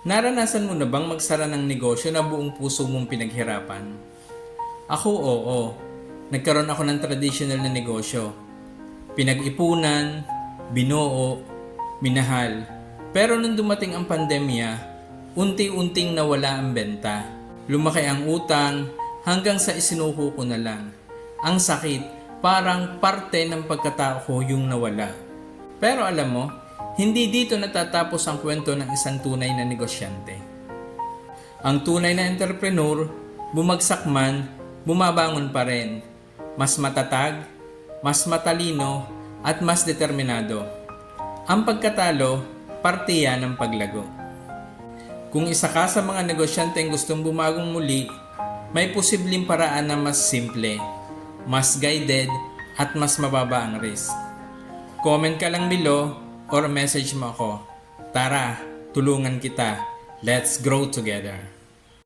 Naranasan mo na bang magsara ng negosyo na buong puso mong pinaghirapan? Ako, oo. Nagkaroon ako ng traditional na negosyo. Pinag-ipunan, binuo, minahal. Pero nung dumating ang pandemya, unti-unting nawala ang benta. Lumaki ang utang hanggang sa isinuko ko na lang. Ang sakit, parang parte ng pagkatao ko yung nawala. Pero alam mo, hindi dito natatapos ang kwento ng isang tunay na negosyante. Ang tunay na entrepreneur, bumagsak man, bumabangon pa rin. Mas matatag, mas matalino, at mas determinado. Ang pagkatalo, parte yan ng paglago. Kung isa ka sa mga negosyanteng gustong bumagong muli, may posibleng paraan na mas simple, mas guided, at mas mababa ang risk. Comment ka lang below or message mo ako. Tara, tulungan kita. Let's grow together.